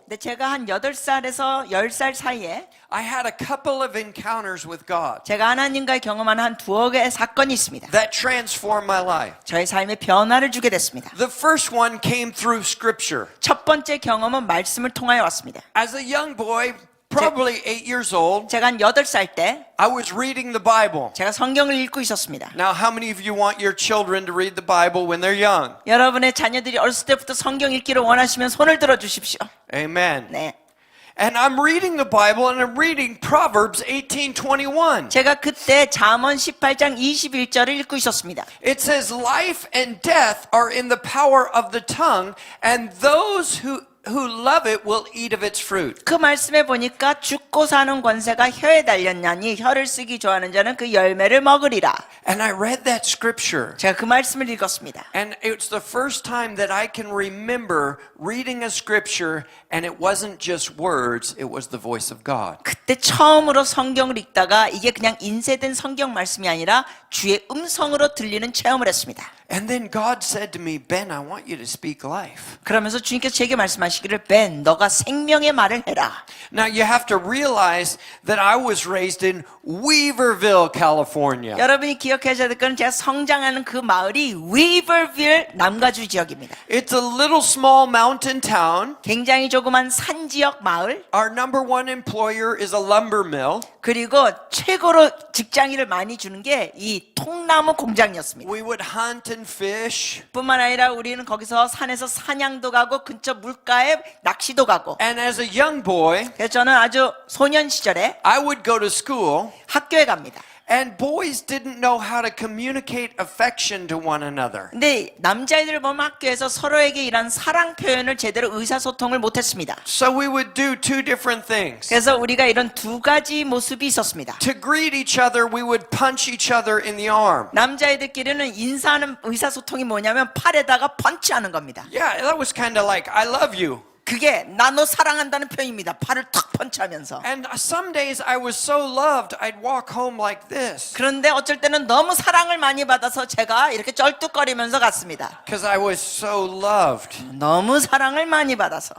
근데 제가 한 8살에서 10살 사이에 I had a couple of encounters with God 제가 하나님과의 경험한 한 두어 개의 사건이 있습니다. that transformed my life. 저의 삶에 변화를 주게 됐습니다. The first one came through Scripture. 첫 번째 경험은 말씀을 통하여 왔습니다. As a young boy, probably 8 years old, 제가 한 8살 때 I was reading the Bible. 제가 성경을 읽고 있었습니다. Now, how many of you want your children to read the Bible when they're young? 여러분의 자녀들이 어렸을 때부터 성경 읽기를 원하시면 손을 들어 주십시오. Amen. 네. And I'm reading the Bible and I'm reading Proverbs 18:21. 제가 그때 잠언 18장 21절을 읽고 있었습니다. It says, life and death are in the power of the tongue, and those who love it will eat of its fruit. 그 말씀에 보니까 죽고 사는 권세가 혀에 달렸나니 혀를 쓰기 좋아하는 자는 그 열매를 먹으리라. And I read that scripture. 제가 그 말씀을 읽었습니다. And it's the first time that I can remember reading a scripture and it wasn't just words, it was the voice of God. 그때 처음으로 성경을 읽다가 이게 그냥 인쇄된 성경 말씀이 아니라 주의 음성으로 들리는 체험을 했습니다. And then God said to me, Ben, I want you to speak life. 그러면서 주님께서 제게 말씀하시기를 벤, 너가 생명의 말을 해라. Now you have to realize that I was raised in Weaverville, California. 여러분이 기억하셔야 될 건 제가 성장하는 그 마을이 위버빌 남가주 지역입니다. It's a little small mountain town. 굉장히 조그만 산 지역 마을. Our number one employer is a lumber mill. 그리고 최고로 직장인을 많이 주는 게 이 통나무 공장이었습니다. We would hunt and fish. 뿐만 아니라 우리는 거기서 산에서 사냥도 가고 근처 물가에 낚시도 가고. And as a young boy, 그래서 저는 아주 소년 시절에 I would go to school. 학교에 갑니다. And boys didn't know how to communicate affection to one another. 근데 남자애들 보면 학교에서 서로에게 이런 사랑 표현을 제대로 의사소통을 못했습니다. So we would do two different things. 그래서 우리가 이런 두 가지 모습이 있었습니다. To greet each other, we would punch each other in the arm. 남자애들끼리는 인사하는 의사소통이 뭐냐면 팔에다가 펀치하는 겁니다. Yeah, that was kind of like, I love you. 그게 나 너 사랑한다는 표현입니다. 팔을 탁 펀치하면서. And some days I was so loved, I'd walk home like this. 그런데 어쩔 때는 너무 사랑을 많이 받아서 제가 이렇게 쩔뚝거리면서 갔습니다. Because I was so loved. 너무 사랑을 많이 받아서.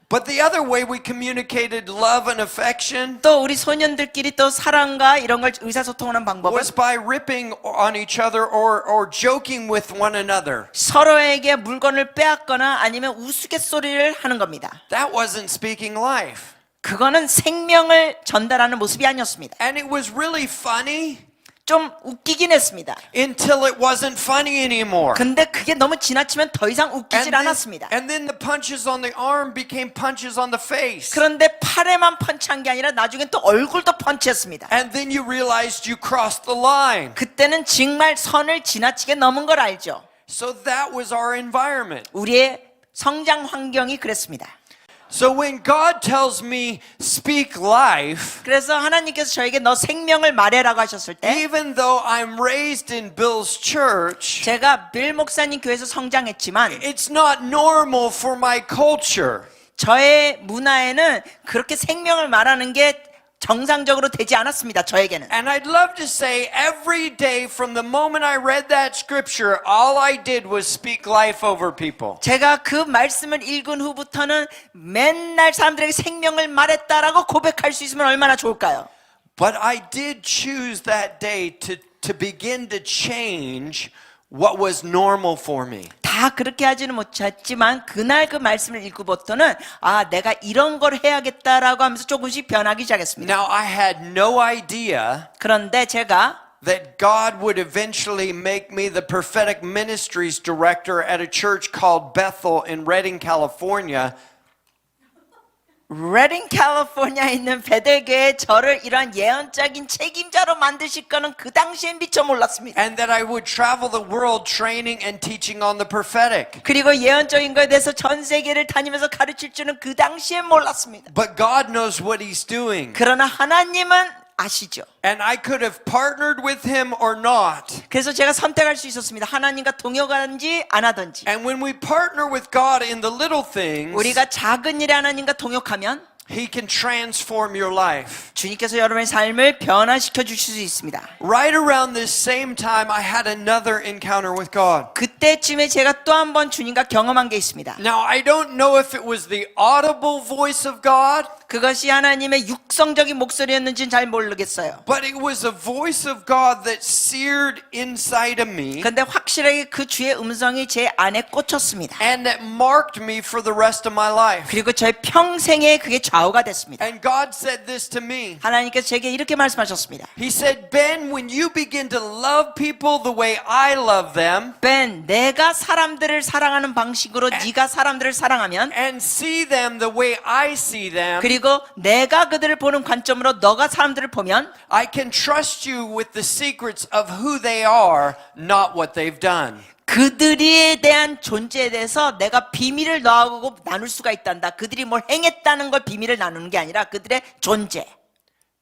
But the other way we communicated love and affection 또 우리 소년들끼리 또 사랑과 이런 걸 의사소통하는 방법은 was by ripping on each other or joking with one another. 서로에게 물건을 빼앗거나 아니면 우스갯소리를 하는 겁니다. That wasn't speaking life. 그거는 생명을 전달하는 모습이 아니었습니다. And it was really funny 좀 웃기긴 했습니다. until it wasn't funny anymore. 근데 그게 너무 지나치면 더 이상 웃기질 않았습니다. And then the punches on the arm became punches on the face. 그런데 팔에만 펀치한 게 아니라 나중엔 또 얼굴도 펀치했습니다. And then you realized you crossed the line. 그때는 정말 선을 지나치게 넘은 걸 알죠. So that was our environment. 우리의 성장 환경이 그랬습니다. So when God tells me speak life, 그래서 하나님께서 저에게 너 생명을 말해라고 하셨을 때 even though I'm raised in Bill's church, 제가 빌 목사님 교회에서 성장했지만 it's not normal for my culture. 저의 문화에는 그렇게 생명을 말하는 게 정상적으로 되지 않았습니다. 저에게는. And I'd love to say every day from the moment I read that scripture, all I did was speak life over people. 제가 그 말씀을 읽은 후부터는 맨날 사람들에게 생명을 말했다라고 고백할 수 있으면 얼마나 좋을까요? But I did choose that day to begin to change what was normal for me. 다 그렇게 하지는 못했지만 그날 그 말씀을 읽고부터는 아 내가 이런 걸 해야겠다라고 하면서 조금씩 변하기 시작했습니다. Now I had no idea 그런데 제가 that God would eventually make me the prophetic ministries director at a church called Bethel in Redding, California. 레딩 캘리포니아에 있는 베델교회 저를 이러한 예언적인 책임자로 만드실 거는 그 당시엔 미처 몰랐습니다. And that I would travel the world training and teaching on the prophetic. 그리고 예언적인 거에 대해서 전 세계를 다니면서 가르칠 줄은 그 당시엔 몰랐습니다. But God knows what He's doing. 그러나 하나님은 아시죠. And I could have partnered with Him or not. 그래서 제가 선택할 수 있었습니다. 하나님과 동역하든지 안 하든지. And when we partner with God in the little things, 우리가 작은 일에 하나님과 동역하면 He can transform your life. 주님께서 여러분의 삶을 변화시켜 주실 수 있습니다. Right around this same time, I had another encounter with God. 그때 그때쯤에 제가 또 한 번 주님과 경험한 게 있습니다. Now, I don't know if it was the audible voice of God, 그것이 하나님의 육성적인 목소리였는지는 잘 모르겠어요. but it was a voice of God that seared inside of me 근데 확실하게 그 주의 음성이 제 안에 꽂혔습니다. and that marked me for the rest of my life. 그리고 저의 평생에 그게 좌우가 됐습니다. And God said this to me. 하나님께서 제게 이렇게 말씀하셨습니다. He said, Ben, when you begin to love people the way I love them 벤, 내가 사람들을 사랑하는 방식으로 네가 사람들을 사랑하면 and see them the way I see them, 그리고 내가 그들을 보는 관점으로 너가 사람들을 보면 I can trust you with the secrets of who they are, not what they've done. 그들에 대한 존재에 대해서 내가 비밀을 너하고 나눌 수가 있단다. 그들이 뭘 행했다는 걸 비밀을 나누는 게 아니라 그들의 존재.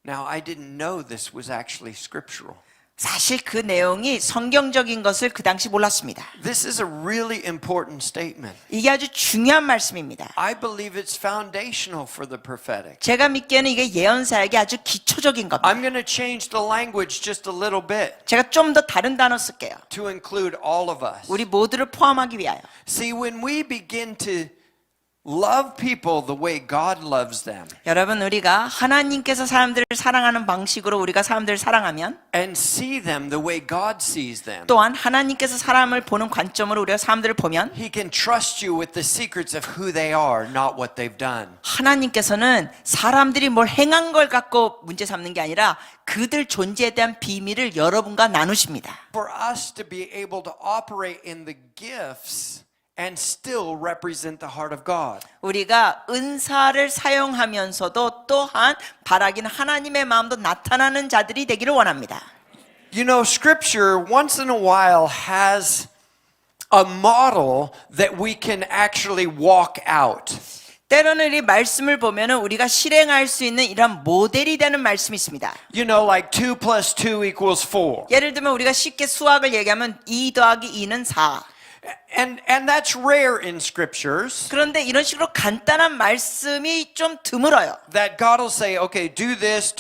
Now, I didn't know this was actually scriptural. 사실 그 내용이 성경적인 것을 그 당시 몰랐습니다. This is a really important statement. 이게 아주 중요한 말씀입니다. I believe it's foundational for the prophetic. 제가 믿기에는 이게 예언사에게 아주 기초적인 겁니다. I'm going to change the language just a little bit 제가 좀 더 다른 단어 쓸게요. to include all of us. 우리 모두를 포함하기 위하여. See, when we begin to love people the way God loves them 여러분, 우리가 하나님께서 사람들을 사랑하는 방식으로 우리가 사람들을 사랑하면 and see them the way God sees them, 또한 하나님께서 사람을 보는 관점으로 우리가 사람들을 보면 He can trust you with the secrets of who they are, not what they've done. 하나님께서는 사람들이 뭘 행한 걸 갖고 문제 삼는 게 아니라 그들 존재에 대한 비밀을 여러분과 나누십니다. For us to be able to operate in the gifts and still represent the heart of God. 우리가 은사를 사용하면서도 또한 바라긴 하나님의 마음도 나타나는 자들이 되기를 원합니다. You know, Scripture once in a while has a model that we can actually walk out. 때로는 이 말씀을 보면은 우리가 실행할 수 있는 이런 모델이 되는 말씀이 있습니다. You know, like 2 plus 2 equals 4. 예를 들면 우리가 쉽게 수학을 얘기하면 2 더하기 2는 4. And that's rare in scriptures 그런데 이런 식으로 간단한 말씀이 좀 드물어요. that God will say, okay, do this,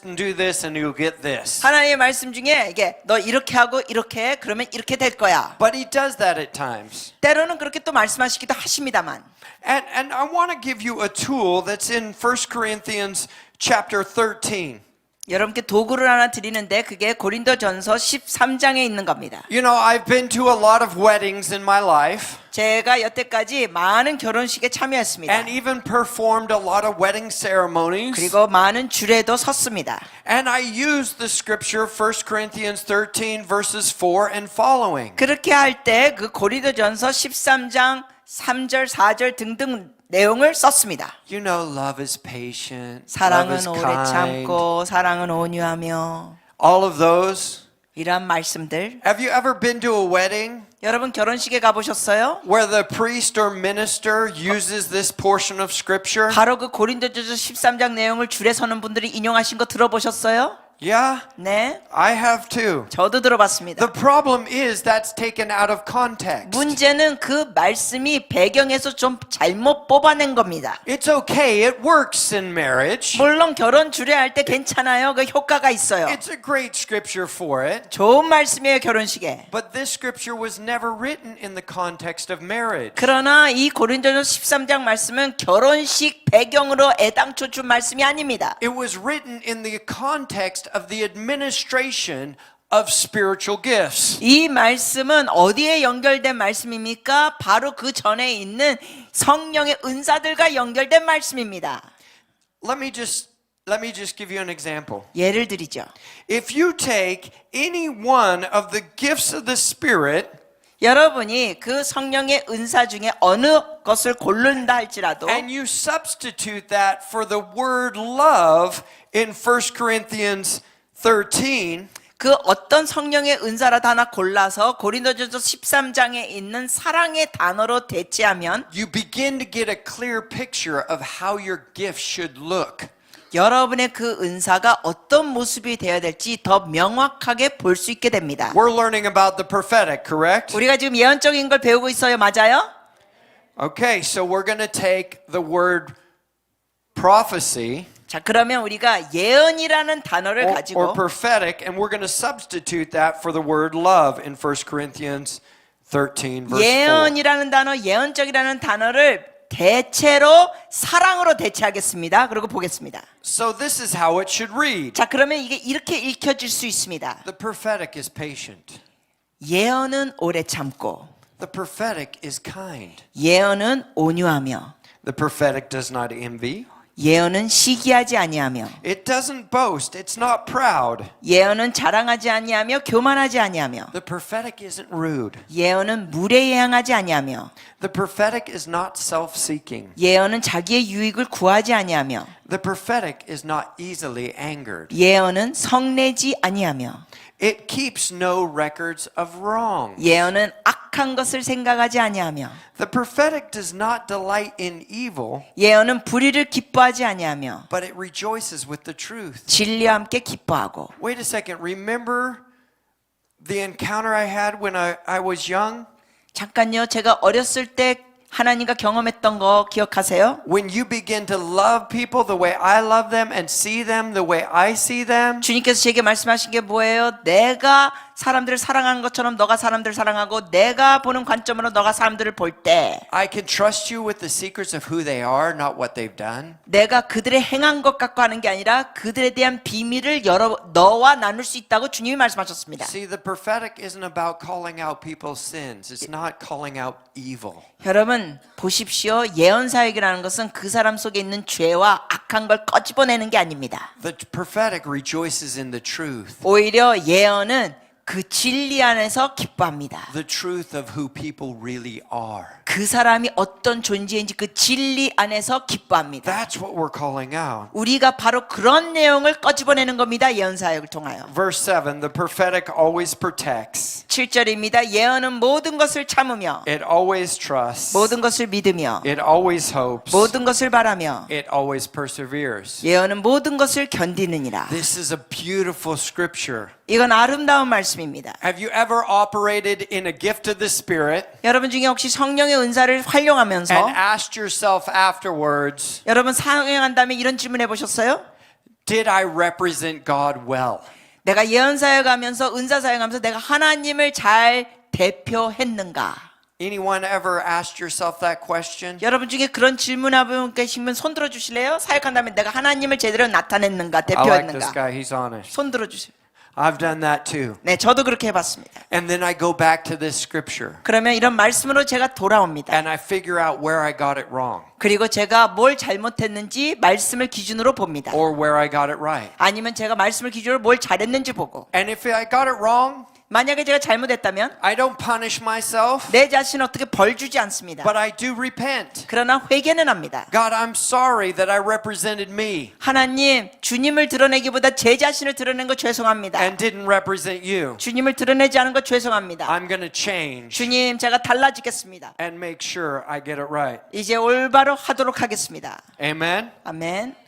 and do this, and you'll get this. 하나님의 말씀 중에 이게 너 이렇게 하고 이렇게 해, 그러면 이렇게 될 거야. But He does that at times. 때로는 그렇게 또 말씀하시기도 하십니다만. And I want to give you a tool that's in 1 Corinthians chapter 13. 여러분께 도구를 하나 드리는데 그게 고린도전서 13장에 있는 겁니다. You know, I've been to a lot of weddings in my life 제가 여태까지 많은 결혼식에 참여했습니다. and even performed a lot of wedding ceremonies. 그리고 많은 줄에도 섰습니다. And I used the scripture 1 Corinthians 13 verses 4 and following. 그렇게 할 때 그 고린도전서 13장 3절, 4절 등등 내용을 썼습니다. You know, love is patient, love 사랑은 is 오래 kind. 참고 사랑은 온유하며 All of those. 이런 말씀들. Have you ever been to a wedding 여러분 결혼식에 가보셨어요? where the priest or minister uses this portion of scripture? 바로 그 고린도전서 13장 내용을 줄에 서는 분들이 인용하신 거 들어보셨어요? Yeah, 네, I have too. 저도 들어봤습니다. The problem is that's taken out of context. 문제는 그 말씀이 배경에서 좀 잘못 뽑아낸 겁니다. It's okay, it works in marriage. 물론 결혼 주례할 때 괜찮아요. 그 효과가 있어요. It's a great scripture for it. 좋은 말씀이에요, 결혼식에. But this scripture was never written in the context of marriage. 그러나 이 고린도전서 13장 말씀은 결혼식 배경으로 애당초 준 말씀이 아닙니다. It was written in the context of the administration of spiritual gifts. 이 말씀은 어디에 연결된 말씀입니까? 바로 그 전에 있는 성령의 은사들과 연결된 말씀입니다. Let me just give you an example. 예를 들이죠. If you take any one of the gifts of the Spirit 여러분이 그 성령의 은사 중에 어느 것을 고른다 할지라도 and you substitute that for the word love in 1 Corinthians 13, 그 어떤 성령의 은사라도 하나 골라서 고린도전서 13장에 있는 사랑의 단어로 대체하면 you begin to get a clear picture of how your gift should look. 여러분의 그 은사가 어떤 모습이 되어야 될지 더 명확하게 볼 수 있게 됩니다. We're learning about the prophetic, correct? 우리가 지금 예언적인 걸 배우고 있어요. 맞아요? Okay, so we're going to take the word prophecy 자, 그러면 우리가 예언이라는 단어를 or 가지고 prophetic and we're going to substitute that for the word love in 1 Corinthians 13, verse 4. 예언이라는 단어, 예언적이라는 단어를 대체로 사랑으로 대체하겠습니다. 그리고 보겠습니다. So this is how it should read. 자, 그러면 이게 이렇게 읽혀질 수 있습니다. The prophetic is patient. 예언은 오래 참고, The prophetic is kind. 예언은 온유하며, The prophetic does not envy. 예언은 시기하지 아니하며, It doesn't boast. It's not proud. 예언은 자랑하지 아니하며 교만하지 아니하며, The prophetic isn't rude. 예언은 무례에 향하지 아니하며, The prophetic is not self-seeking. 예언은 자기의 유익을 구하지 아니하며, The prophetic is not easily angered. 예언은 성내지 아니하며, It keeps no records of wrong. 예언은 악한 것을 생각하지 아니하며, The prophetic does not delight in evil, 예언은 불의를 기뻐하지 아니하며, but it rejoices with the truth. 진리와 함께 기뻐하고. Wait a second. Remember the encounter I had when I was young? 잠깐요, 제가 어렸을 때 하나님과 경험했던 거 기억하세요? When you begin to love people the way I love them and see them the way I see them, 주님께서 제게 말씀하신 게 뭐예요? 내가 사람들을 사랑하는 것처럼 너가 사람들을 사랑하고, 내가 보는 관점으로 너가 사람들을 볼 때 I can trust you with the secrets of who they are, not what they've done. 내가 그들의 행한 것 갖고 하는 게 아니라 그들에 대한 비밀을 너와 나눌 수 있다고 주님이 말씀하셨습니다. See, the prophetic isn't about calling out people's sins. It's not calling out evil. 여러분 보십시오. 예언 사역이라는 것은 그 사람 속에 있는 죄와 악한 걸 꺼집어내는 게 아닙니다. The prophetic rejoices in the truth. 오히려 예언은 그 진리 안에서 기뻐합니다. The truth of who people really are. 그 사람이 어떤 존재인지 그 진리 안에서 기뻐합니다. That's what we're calling out. 우리가 바로 그런 내용을 꺼집어내는 겁니다. 예언 사역을 통하여. Verse 7, the prophetic always protects. 7절입니다. 예언은 모든 것을 참으며, It always trusts. 모든 것을 믿으며, It always hopes. 모든 것을 바라며, It always perseveres. 예언은 모든 것을 견디느니라. This is a beautiful scripture. 이건 아름다운 말씀입니다. Have you ever operated in a gift of the Spirit 여러분 중에 혹시 성령의 은사를 활용하면서 and asked yourself afterwards, 여러분 사용한 다음에 이런 질문 해보셨어요? did I represent God well? 내가 예언 사역하면서 은사 사역하면서 내가 하나님을 잘 대표했는가? Anyone ever asked yourself that question? 여러분 중에 그런 질문하고 계시면 손 들어 주실래요? 사역한 다음에 내가 하나님을 제대로 나타냈는가, I like this 대표했는가? guy, he's honest. 손 들어 주세요. I've done that too. 네, 저도 그렇게 해봤습니다. And then I go back to this scripture 그러면 이런 말씀으로 제가 돌아옵니다. and I figure out where I got it wrong 그리고 제가 뭘 잘못했는지 말씀을 기준으로 봅니다. or where I got it right. 아니면 제가 말씀을 기준으로 뭘 잘했는지 보고, And if I got it wrong, 만약에 제가 잘못했다면 I don't punish myself, 내 자신 어떻게 벌 주지 않습니다. but I do repent. 그러나 회개는 합니다. God, I'm sorry that I represented me 하나님, 주님을 드러내기보다 제 자신을 드러낸 거 죄송합니다. and didn't represent you. 주님을 드러내지 않은 거 죄송합니다. I'm going to change 주님, 제가 달라지겠습니다. and make sure I get it right. 이제 올바로 하도록 하겠습니다. Amen. 아멘.